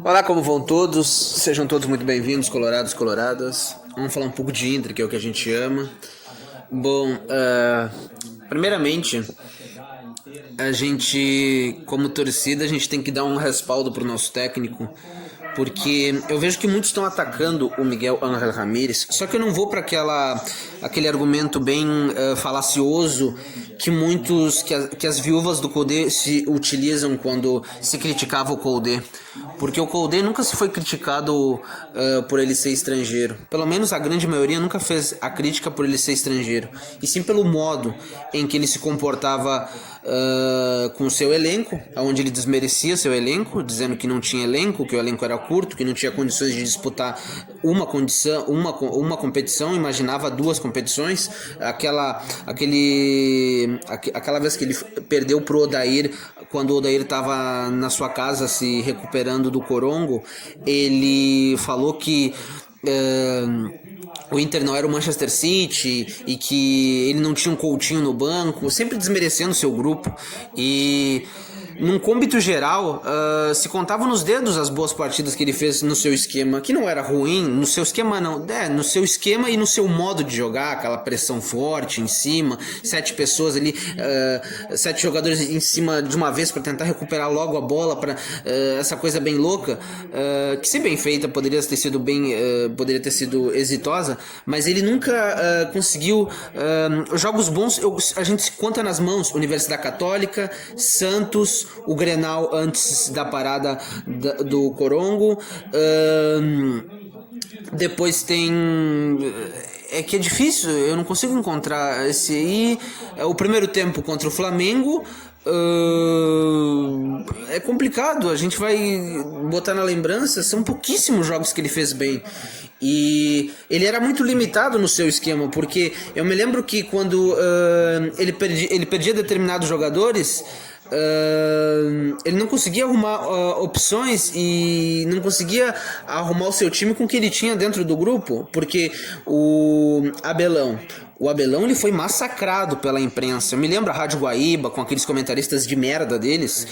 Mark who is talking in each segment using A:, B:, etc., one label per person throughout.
A: Olá, como vão todos? Sejam todos muito bem-vindos, colorados, coloradas. Vamos falar um pouco de Inter, que é o que a gente ama. Bom, primeiramente, a gente, como torcida, a gente tem que dar um respaldo pro nosso técnico, porque eu vejo que muitos estão atacando o Miguel Ángel Ramírez, só que eu não vou para aquele argumento bem falacioso que as viúvas do Coudet se utilizam quando se criticava o Coudet, porque o Coudet nunca se foi criticado por ele ser estrangeiro, pelo menos a grande maioria nunca fez a crítica por ele ser estrangeiro, e sim pelo modo em que ele se comportava com o seu elenco, onde ele desmerecia seu elenco, dizendo que não tinha elenco, que o elenco era curto, que não tinha condições de disputar uma competição, imaginava duas competições. Aquela vez que ele perdeu pro Odair, quando o Odair estava na sua casa se recuperando do corongo, ele falou que o Inter não era o Manchester City e que ele não tinha um Coutinho no banco, sempre desmerecendo seu grupo. E num cômbito geral, se contavam nos dedos as boas partidas que ele fez no seu esquema, que não era ruim, no seu esquema não, no seu esquema e no seu modo de jogar, aquela pressão forte em cima, 7 pessoas ali, 7 jogadores em cima de uma vez para tentar recuperar logo a bola, para essa coisa bem louca, que se bem feita poderia ter sido exitosa, mas ele nunca conseguiu jogos bons. A gente se conta nas mãos: Universidade Católica, Santos, o Grenal antes da parada do Corongo, depois tem... É que é difícil, eu não consigo encontrar esse aí. O primeiro tempo contra o Flamengo é complicado, a gente vai botar na lembrança, são pouquíssimos jogos que ele fez bem. E ele era muito limitado no seu esquema, porque eu me lembro que quando ele perdia determinados jogadores, ele não conseguia arrumar opções e não conseguia arrumar o seu time com o que ele tinha dentro do grupo, porque o Abelão ele foi massacrado pela imprensa. Eu me lembro a Rádio Guaíba, com aqueles comentaristas de merda deles,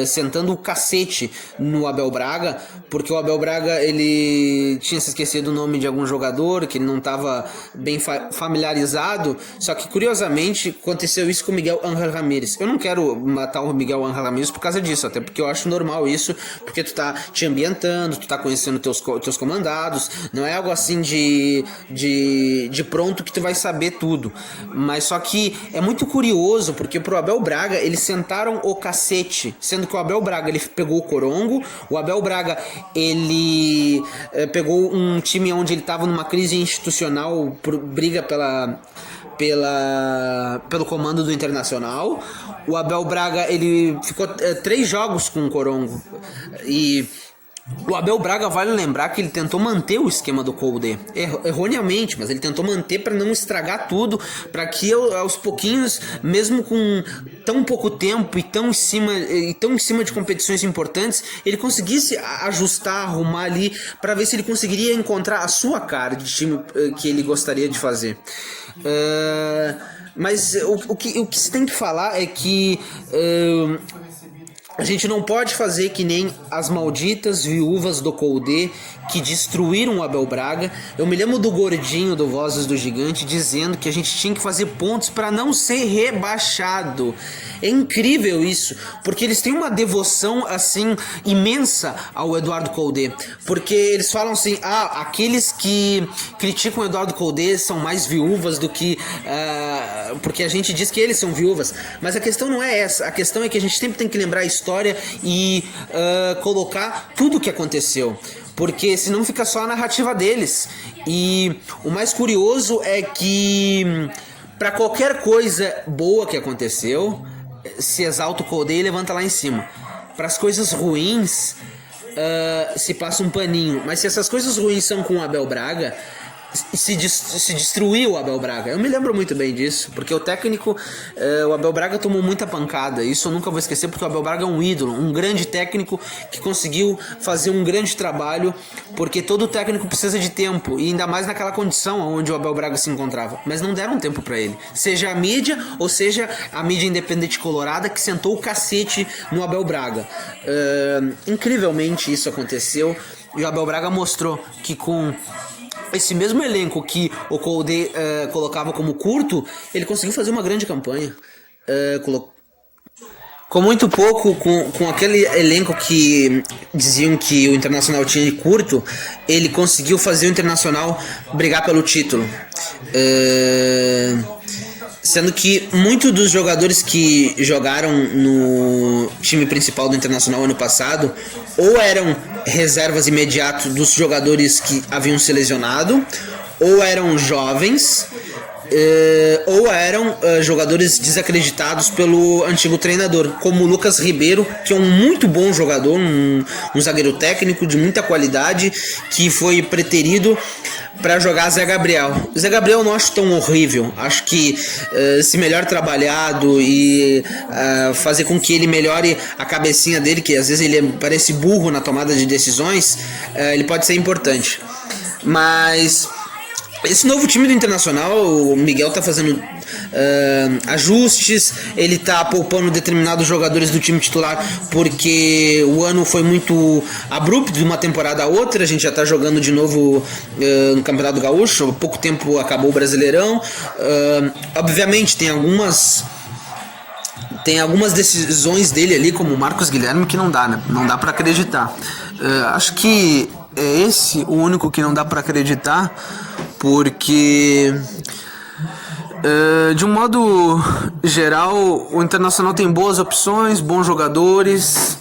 A: sentando o cacete no Abel Braga, porque o Abel Braga ele tinha se esquecido o nome de algum jogador, que ele não estava bem familiarizado. Só que curiosamente aconteceu isso com o Miguel Ángel Ramírez. Eu não quero matar o Miguel Ángel Ramírez por causa disso, até porque eu acho normal isso, porque tu tá te ambientando, tu tá conhecendo teus comandados, não é algo assim de pronto que tu vai saber tudo. Mas só que é muito curioso, porque pro Abel Braga eles sentaram o cacete, sendo que o Abel Braga ele pegou o Corongo, o Abel Braga ele pegou um time onde ele estava numa crise institucional, briga pelo comando do Internacional. O Abel Braga ele ficou 3 jogos com o Corongo, e o Abel Braga, vale lembrar que ele tentou manter o esquema do Coudet, erroneamente, mas ele tentou manter para não estragar tudo, para que aos pouquinhos, mesmo com tão pouco tempo e tão em cima de competições importantes, ele conseguisse ajustar, arrumar ali, para ver se ele conseguiria encontrar a sua cara de time que ele gostaria de fazer. Mas o que se tem que falar é que a gente não pode fazer que nem as malditas viúvas do Coudet que destruíram o Abel Braga. Eu me lembro do Gordinho do Vozes do Gigante dizendo que a gente tinha que fazer pontos para não ser rebaixado. É incrível isso, porque eles têm uma devoção assim imensa ao Eduardo Coudet, porque eles falam assim: aqueles que criticam o Eduardo Coudet são mais viúvas do que porque a gente diz que eles são viúvas. Mas a questão não é essa, a questão é que a gente sempre tem que lembrar a história e colocar tudo o que aconteceu, porque senão fica só a narrativa deles. E o mais curioso é que para qualquer coisa boa que aconteceu, se exalta o Coudet e levanta lá em cima. Para as coisas ruins, se passa um paninho. Mas se essas coisas ruins são com o Abel Braga, se destruiu o Abel Braga. Eu me lembro muito bem disso, porque o técnico, o Abel Braga tomou muita pancada. Isso eu nunca vou esquecer, porque o Abel Braga é um ídolo, um grande técnico que conseguiu fazer um grande trabalho, porque todo técnico precisa de tempo, e ainda mais naquela condição onde o Abel Braga se encontrava. Mas não deram tempo pra ele. Seja a mídia, ou seja a mídia independente colorada, que sentou o cacete no Abel Braga. Incrivelmente isso aconteceu, e o Abel Braga mostrou que com esse mesmo elenco que o Koudé colocava como curto, ele conseguiu fazer uma grande campanha. Com muito pouco, com aquele elenco que diziam que o Internacional tinha de curto, ele conseguiu fazer o Internacional brigar pelo título. Sendo que muitos dos jogadores que jogaram no time principal do Internacional ano passado ou eram reservas imediatas dos jogadores que haviam se lesionado, ou eram jovens, ou eram jogadores desacreditados pelo antigo treinador, como o Lucas Ribeiro, que é um muito bom jogador, um zagueiro técnico de muita qualidade, que foi preterido para jogar Zé Gabriel. Zé Gabriel eu não acho tão horrível. Acho que se melhor trabalhado e fazer com que ele melhore a cabecinha dele, que às vezes ele parece burro na tomada de decisões, ele pode ser importante. Mas esse novo time do Internacional, o Miguel tá fazendo ajustes, ele tá poupando determinados jogadores do time titular, porque o ano foi muito abrupto de uma temporada a outra. A gente já tá jogando de novo no Campeonato Gaúcho, há pouco tempo acabou o Brasileirão. Obviamente tem algumas decisões dele ali, como o Marcos Guilherme, que não dá, né? Não dá pra acreditar. Acho que é esse o único que não dá pra acreditar, porque de um modo geral o Internacional tem boas opções, bons jogadores.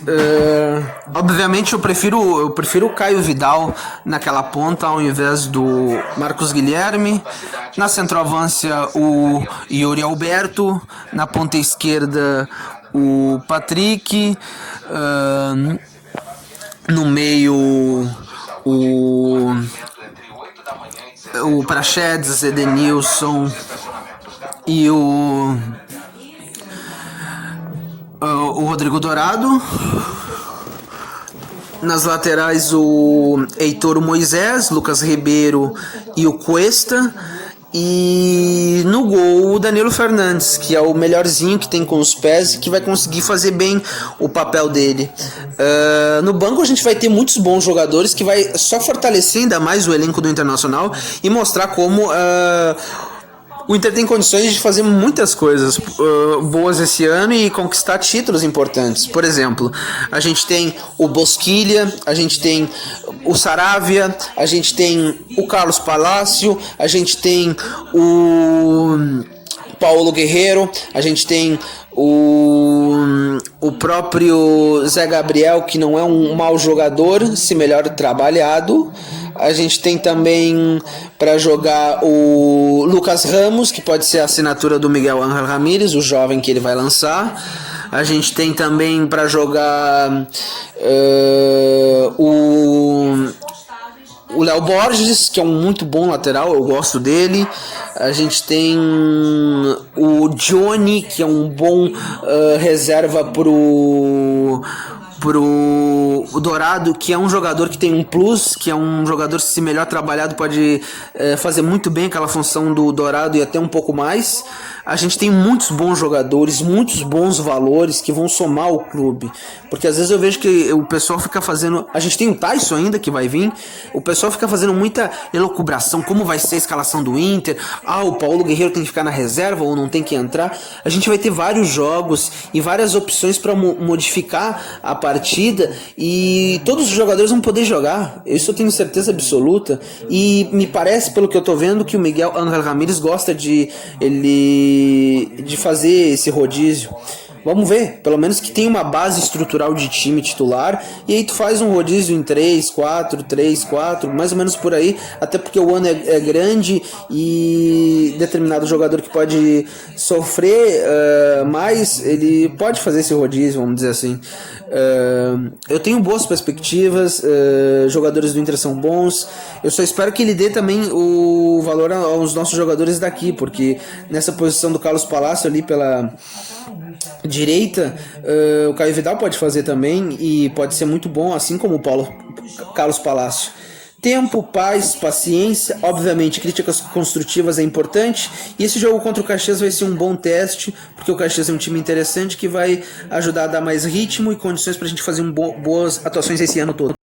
A: Obviamente eu prefiro o Caio Vidal naquela ponta ao invés do Marcos Guilherme. Na centroavância o Yuri Alberto, na ponta esquerda o Patrick, no meio o Praxedes, Edenilson e o Rodrigo Dourado. Nas laterais o Heitor Moisés, Lucas Ribeiro e o Cuesta. E no gol o Danilo Fernandes, que é o melhorzinho que tem com os pés e que vai conseguir fazer bem o papel dele. No banco a gente vai ter muitos bons jogadores, que vai só fortalecer ainda mais o elenco do Internacional e mostrar como o Inter tem condições de fazer muitas coisas boas esse ano e conquistar títulos importantes. Por exemplo, a gente tem o Bosquilha, a gente tem o Saravia, a gente tem o Carlos Palácio, a gente tem o Paulo Guerreiro, a gente tem o próprio Zé Gabriel, que não é um mau jogador, se melhor trabalhado. A gente tem também para jogar o Lucas Ramos, que pode ser a assinatura do Miguel Ángel Ramírez, o jovem que ele vai lançar. A gente tem também para jogar o Léo Borges, que é um muito bom lateral, eu gosto dele. A gente tem o Johnny, que é um bom reserva pro Dourado, que é um jogador que tem um plus, que é um jogador que, se melhor trabalhado, pode fazer muito bem aquela função do Dourado e até um pouco mais. A gente tem muitos bons jogadores, muitos bons valores que vão somar o clube, porque às vezes eu vejo que o pessoal fica fazendo, a gente tem o Tyson ainda que vai vir, o pessoal fica fazendo muita elucubração, como vai ser a escalação do Inter, o Paulo Guerreiro tem que ficar na reserva ou não tem que entrar. A gente vai ter vários jogos e várias opções para modificar a partida, e todos os jogadores vão poder jogar, isso eu tenho certeza absoluta. E me parece, pelo que eu tô vendo, que o Miguel Ángel Ramírez gosta de fazer esse rodízio. Vamos ver, pelo menos que tenha uma base estrutural de time titular, e aí tu faz um rodízio em 3-4, mais ou menos por aí, até porque o ano é grande e determinado jogador que pode sofrer mais, ele pode fazer esse rodízio, vamos dizer assim. Eu tenho boas perspectivas, jogadores do Inter são bons, eu só espero que ele dê também o valor aos nossos jogadores daqui, porque nessa posição do Carlos Palácio ali pela direita, o Caio Vidal pode fazer também e pode ser muito bom, assim como o Carlos Palácio. Tempo, paz, paciência, obviamente críticas construtivas é importante, e esse jogo contra o Caxias vai ser um bom teste, porque o Caxias é um time interessante que vai ajudar a dar mais ritmo e condições para a gente fazer boas atuações esse ano todo.